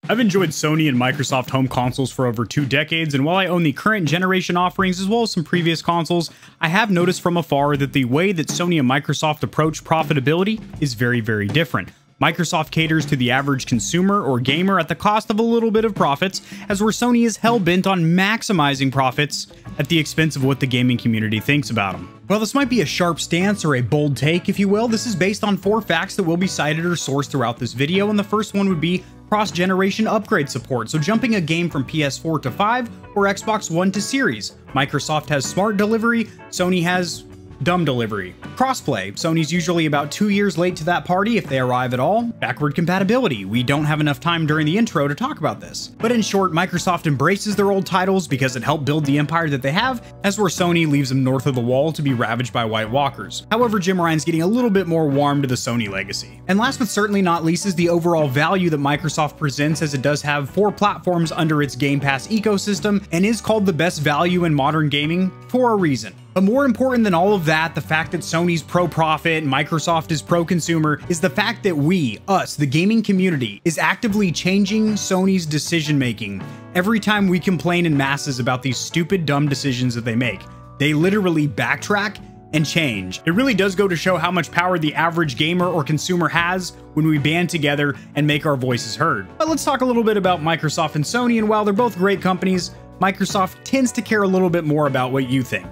I've enjoyed Sony and Microsoft home consoles for over 2 decades, and while I own the current generation offerings as well as some previous consoles, I have noticed from afar that the way that Sony and Microsoft approach profitability is very, very different. Microsoft caters to the average consumer or gamer at the cost of a little bit of profits, as where Sony is hell-bent on maximizing profits at the expense of what the gaming community thinks about them. While this might be a sharp stance or a bold take, if you will, this is based on 4 facts that will be cited or sourced throughout this video, and the first one would be cross-generation upgrade support, so jumping a game from PS4 to 5 or Xbox One to Series. Microsoft has smart delivery, Sony has dumb delivery. Crossplay, Sony's usually about 2 years late to that party if they arrive at all. Backward compatibility, we don't have enough time during the intro to talk about this. But in short, Microsoft embraces their old titles because it helped build the empire that they have, as where Sony leaves them north of the wall to be ravaged by White Walkers. However, Jim Ryan's getting a little bit more warm to the Sony legacy. And last but certainly not least is the overall value that Microsoft presents, as it does have 4 platforms under its Game Pass ecosystem and is called the best value in modern gaming for a reason. But more important than all of that, the fact that Sony's pro-profit and Microsoft is pro-consumer, is the fact that we, us, the gaming community, is actively changing Sony's decision-making every time we complain in masses about these stupid, dumb decisions that they make. They literally backtrack and change. It really does go to show how much power the average gamer or consumer has when we band together and make our voices heard. But let's talk a little bit about Microsoft and Sony, and while they're both great companies, Microsoft tends to care a little bit more about what you think.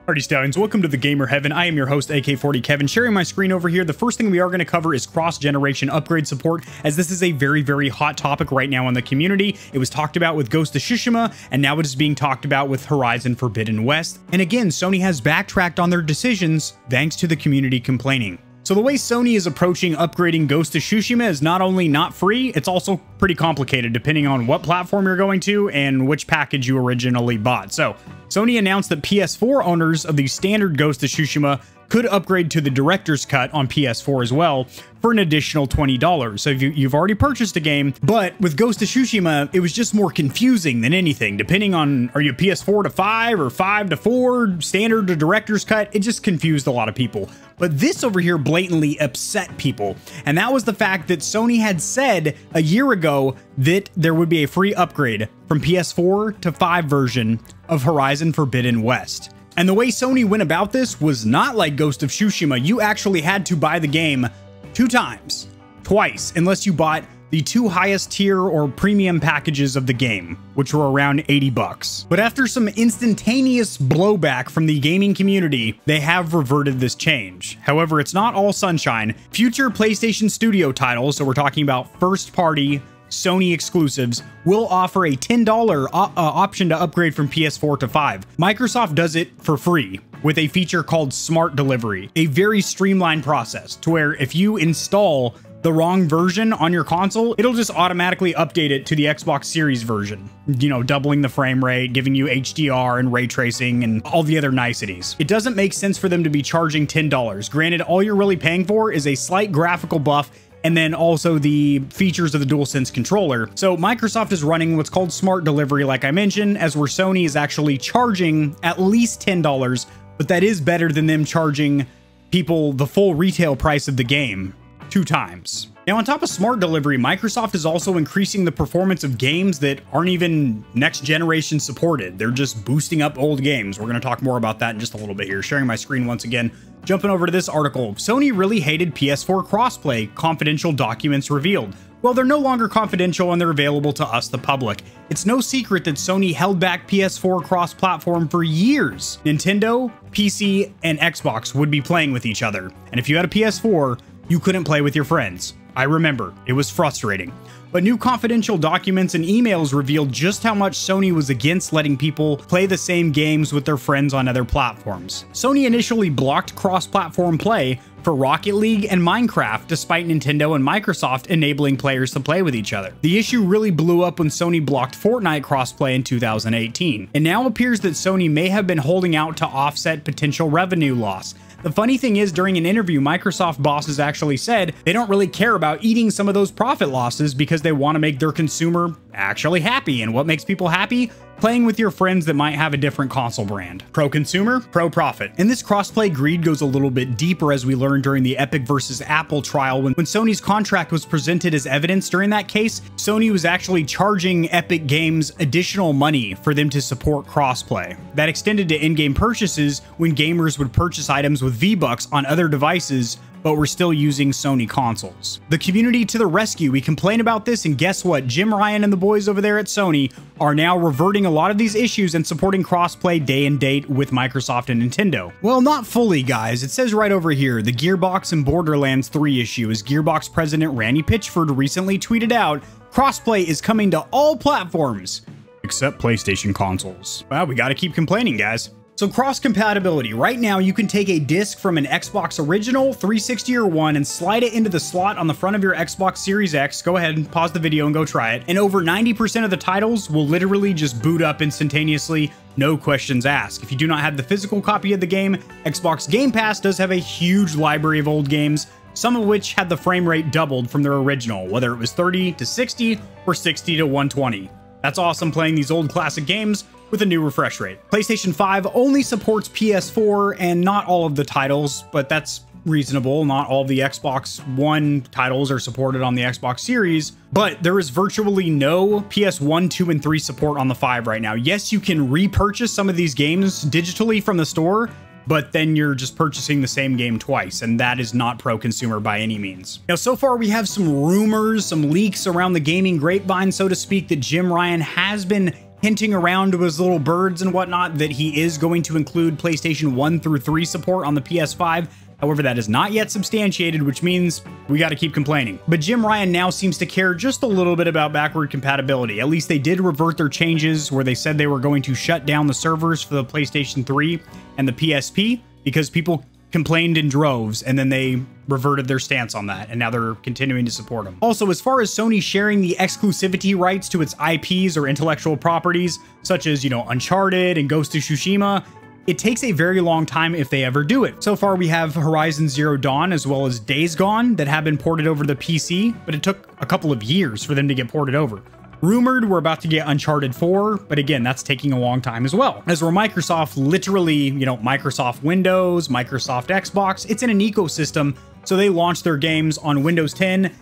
Alrighty, Stallions, welcome to the Gamer Heaven. I am your host, AK40 Kevin, sharing my screen over here. The first thing we are going to cover is cross-generation upgrade support, as this is a very, very hot topic right now in the community. It was talked about with Ghost of Tsushima, and now it is being talked about with Horizon Forbidden West. And again, Sony has backtracked on their decisions thanks to the community complaining. So the way Sony is approaching upgrading Ghost of Tsushima is not only not free, it's also pretty complicated depending on what platform you're going to and which package you originally bought. So Sony announced that PS4 owners of the standard Ghost of Tsushima could upgrade to the Director's Cut on PS4 as well for an additional $20. So if you've already purchased a game, but with Ghost of Tsushima, it was just more confusing than anything. Depending on, are you PS4 to 5 or 5 to 4, standard to Director's Cut, it just confused a lot of people. But this over here blatantly upset people. And that was the fact that Sony had said a year ago that there would be a free upgrade from PS4 to 5 version of Horizon Forbidden West. And the way Sony went about this was not like Ghost of Tsushima. You actually had to buy the game 2 times, twice, unless you bought the 2 highest tier or premium packages of the game, which were around $80. But after some instantaneous blowback from the gaming community, they have reverted this change. However, it's not all sunshine. Future PlayStation Studio titles, so we're talking about first-party Sony exclusives, will offer a $10 option to upgrade from PS4 to 5. Microsoft does it for free with a feature called Smart Delivery, a very streamlined process to where if you install the wrong version on your console, it'll just automatically update it to the Xbox Series version, you know, doubling the frame rate, giving you HDR and ray tracing and all the other niceties. It doesn't make sense for them to be charging $10. Granted, all you're really paying for is a slight graphical buff and then also the features of the DualSense controller. So Microsoft is running what's called Smart Delivery, like I mentioned, as where Sony is actually charging at least $10, but that is better than them charging people the full retail price of the game 2 times. Now, on top of Smart Delivery, Microsoft is also increasing the performance of games that aren't even next generation supported. They're just boosting up old games. We're going to talk more about that in just a little bit here. Sharing my screen once again. Jumping over to this article, Sony really hated PS4 crossplay, confidential documents revealed. Well, they're no longer confidential and they're available to us, the public. It's no secret that Sony held back PS4 cross-platform for years. Nintendo, PC, and Xbox would be playing with each other. And if you had a PS4, you couldn't play with your friends. I remember, it was frustrating. But new confidential documents and emails revealed just how much Sony was against letting people play the same games with their friends on other platforms. Sony initially blocked cross-platform play for Rocket League and Minecraft, despite Nintendo and Microsoft enabling players to play with each other. The issue really blew up when Sony blocked Fortnite crossplay in 2018. It now appears that Sony may have been holding out to offset potential revenue loss. The funny thing is, during an interview, Microsoft bosses actually said they don't really care about eating some of those profit losses because because they want to make their consumer actually happy. And what makes people happy? Playing with your friends that might have a different console brand. Pro-consumer, pro-profit. And this crossplay greed goes a little bit deeper, as we learned during the Epic versus Apple trial. When Sony's contract was presented as evidence during that case, Sony was actually charging Epic Games additional money for them to support crossplay. That extended to in-game purchases when gamers would purchase items with V-Bucks on other devices, but we're still using Sony consoles. The community to the rescue. We complain about this, and guess what? Jim Ryan and the boys over there at Sony are now reverting a lot of these issues and supporting crossplay day and date with Microsoft and Nintendo. Well, not fully, guys. It says right over here, the Gearbox and Borderlands 3 issue, as Gearbox president Randy Pitchford recently tweeted out, crossplay is coming to all platforms, except PlayStation consoles. Well, we gotta keep complaining, guys. So cross-compatibility. Right now, you can take a disc from an Xbox Original, 360, or One and slide it into the slot on the front of your Xbox Series X. Go ahead and pause the video and go try it. And over 90% of the titles will literally just boot up instantaneously, no questions asked. If you do not have the physical copy of the game, Xbox Game Pass does have a huge library of old games, some of which had the frame rate doubled from their original, whether it was 30 to 60 or 60 to 120. That's awesome playing these old classic games with a new refresh rate. PlayStation 5 only supports PS4 and not all of the titles, but that's reasonable. Not all of the Xbox One titles are supported on the Xbox Series, but there is virtually no PS1, 2, and 3 support on the 5 right now. Yes, you can repurchase some of these games digitally from the store, but then you're just purchasing the same game twice, and that is not pro-consumer by any means. Now, so far we have some rumors, some leaks around the gaming grapevine, so to speak, that Jim Ryan has been hinting around to his little birds and whatnot that he is going to include PlayStation 1 through 3 support on the PS5. However, that is not yet substantiated, which means we got to keep complaining. But Jim Ryan now seems to care just a little bit about backward compatibility. At least they did revert their changes where they said they were going to shut down the servers for the PlayStation 3 and the PSP because people complained in droves, and then they reverted their stance on that, and now they're continuing to support them. Also, as far as Sony sharing the exclusivity rights to its IPs or intellectual properties, such as, Uncharted and Ghost of Tsushima, it takes a very long time if they ever do it. So far, we have Horizon Zero Dawn as well as Days Gone that have been ported over to the PC, but it took a couple of years for them to get ported over. Rumored we're about to get Uncharted 4, but again, that's taking a long time as well. As where Microsoft literally, Microsoft Windows, Microsoft Xbox, it's in an ecosystem, so they launch their games on Windows 10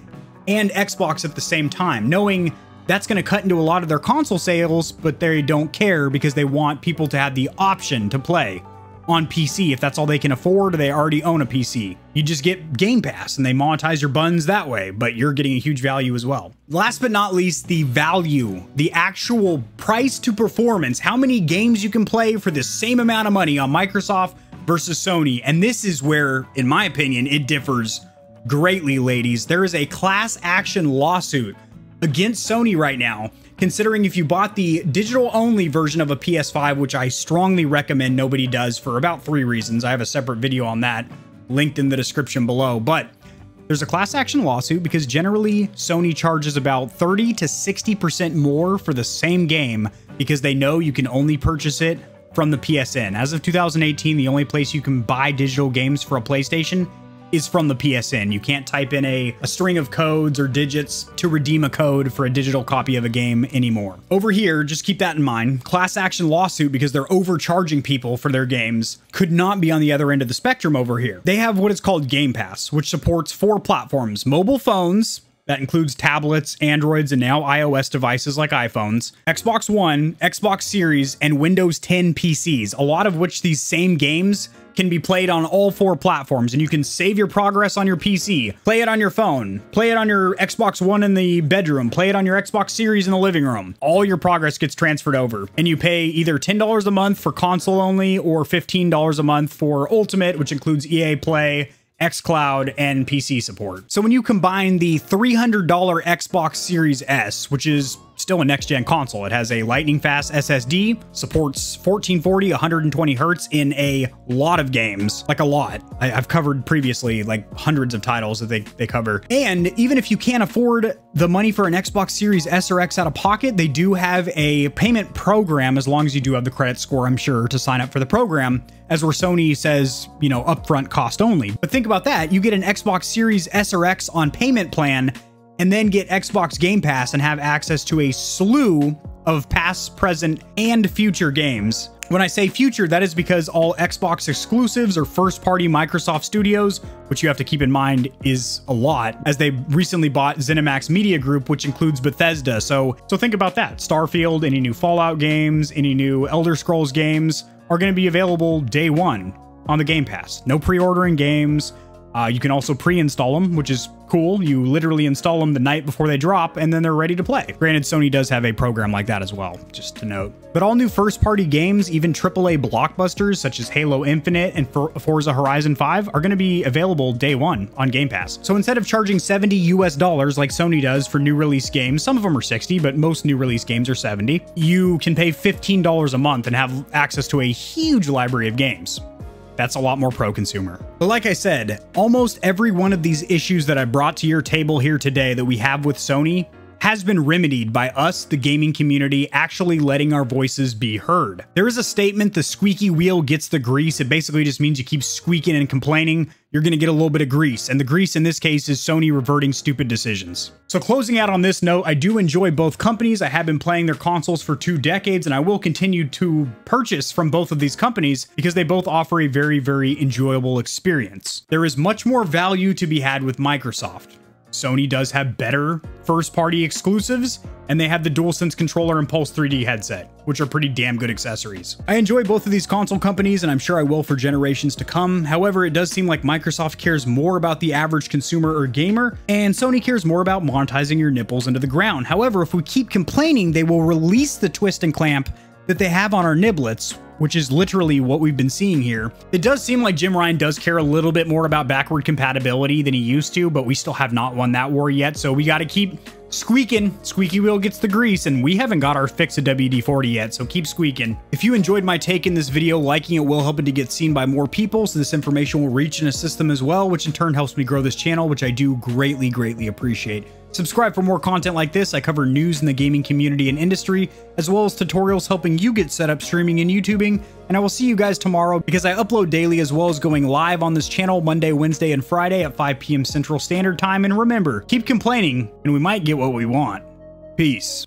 and Xbox at the same time, knowing that's going to cut into a lot of their console sales, but they don't care because they want people to have the option to play on PC. If that's all they can afford, or they already own a PC. You just get Game Pass and they monetize your buns that way, but you're getting a huge value as well. Last but not least, the value, the actual price to performance, how many games you can play for the same amount of money on Microsoft versus Sony. And this is where, in my opinion, it differs greatly, ladies. There is a class action lawsuit against Sony right now, considering if you bought the digital-only version of a PS5, which I strongly recommend nobody does for about 3 reasons. I have a separate video on that linked in the description below, but there's a class action lawsuit because generally Sony charges about 30 to 60% more for the same game because they know you can only purchase it from the PSN. As of 2018, the only place you can buy digital games for a PlayStation is from the PSN. You can't type in a string of codes or digits to redeem a code for a digital copy of a game anymore. Over here, just keep that in mind, class action lawsuit because they're overcharging people for their games could not be on the other end of the spectrum over here. They have what is called Game Pass, which supports 4 platforms: mobile phones, that includes tablets, Androids, and now iOS devices like iPhones, Xbox One, Xbox Series, and Windows 10 PCs, a lot of which these same games can be played on all 4 platforms, and you can save your progress on your PC, play it on your phone, play it on your Xbox One in the bedroom, play it on your Xbox Series in the living room. All your progress gets transferred over, and you pay either $10 a month for console only or $15 a month for Ultimate, which includes EA Play, xCloud, and PC support. So when you combine the $300 Xbox Series S, which is still a next-gen console, it has a lightning-fast SSD, supports 1440, 120 hertz in a lot of games, like a lot. I've covered previously like hundreds of titles that they cover. And even if you can't afford the money for an Xbox Series S or X out of pocket, they do have a payment program, as long as you do have the credit score, I'm sure, to sign up for the program, as where Sony says, upfront cost only. But think about that. You get an Xbox Series S or X on payment plan, and then get Xbox Game Pass and have access to a slew of past, present, and future games. When I say future, that is because all Xbox exclusives are first-party Microsoft Studios, which you have to keep in mind is a lot, as they recently bought ZeniMax Media Group, which includes Bethesda. So think about that. Starfield, any new Fallout games, any new Elder Scrolls games are going to be available day one on the Game Pass. No pre-ordering games. You can also pre-install them, which is cool. You literally install them the night before they drop, and then they're ready to play. Granted, Sony does have a program like that as well, just to note. But all new first-party games, even AAA blockbusters such as Halo Infinite and Forza Horizon 5, are going to be available day one on Game Pass. So instead of charging $70 US like Sony does for new release games, some of them are 60, but most new release games are 70, you can pay $15 a month and have access to a huge library of games. That's a lot more pro-consumer. But like I said, almost every one of these issues that I brought to your table here today that we have with Sony has been remedied by us, the gaming community, actually letting our voices be heard. There is a statement, the squeaky wheel gets the grease. It basically just means you keep squeaking and complaining, you're gonna get a little bit of grease. And the grease in this case is Sony reverting stupid decisions. So closing out on this note, I do enjoy both companies. I have been playing their consoles for 2 decades, and I will continue to purchase from both of these companies because they both offer a very, very enjoyable experience. There is much more value to be had with Microsoft. Sony does have better first-party exclusives, and they have the DualSense controller and Pulse 3D headset, which are pretty damn good accessories. I enjoy both of these console companies, and I'm sure I will for generations to come. However, it does seem like Microsoft cares more about the average consumer or gamer, and Sony cares more about monetizing your nipples into the ground. However, if we keep complaining, they will release the twist and clamp that they have on our niblets, which is literally what we've been seeing here. It does seem like Jim Ryan does care a little bit more about backward compatibility than he used to, but we still have not won that war yet, so we got to keep squeaking. Squeaky wheel gets the grease, and we haven't got our fix of WD-40 yet, so keep squeaking. If you enjoyed my take in this video, liking it will help it to get seen by more people, so this information will reach and assist them as well, which in turn helps me grow this channel, which I do greatly, greatly appreciate. Subscribe for more content like this. I cover news in the gaming community and industry, as well as tutorials helping you get set up streaming and YouTubing, and I will see you guys tomorrow because I upload daily as well as going live on this channel Monday, Wednesday, and Friday at 5 p.m. Central Standard Time. And remember, keep complaining and we might get what we want. Peace.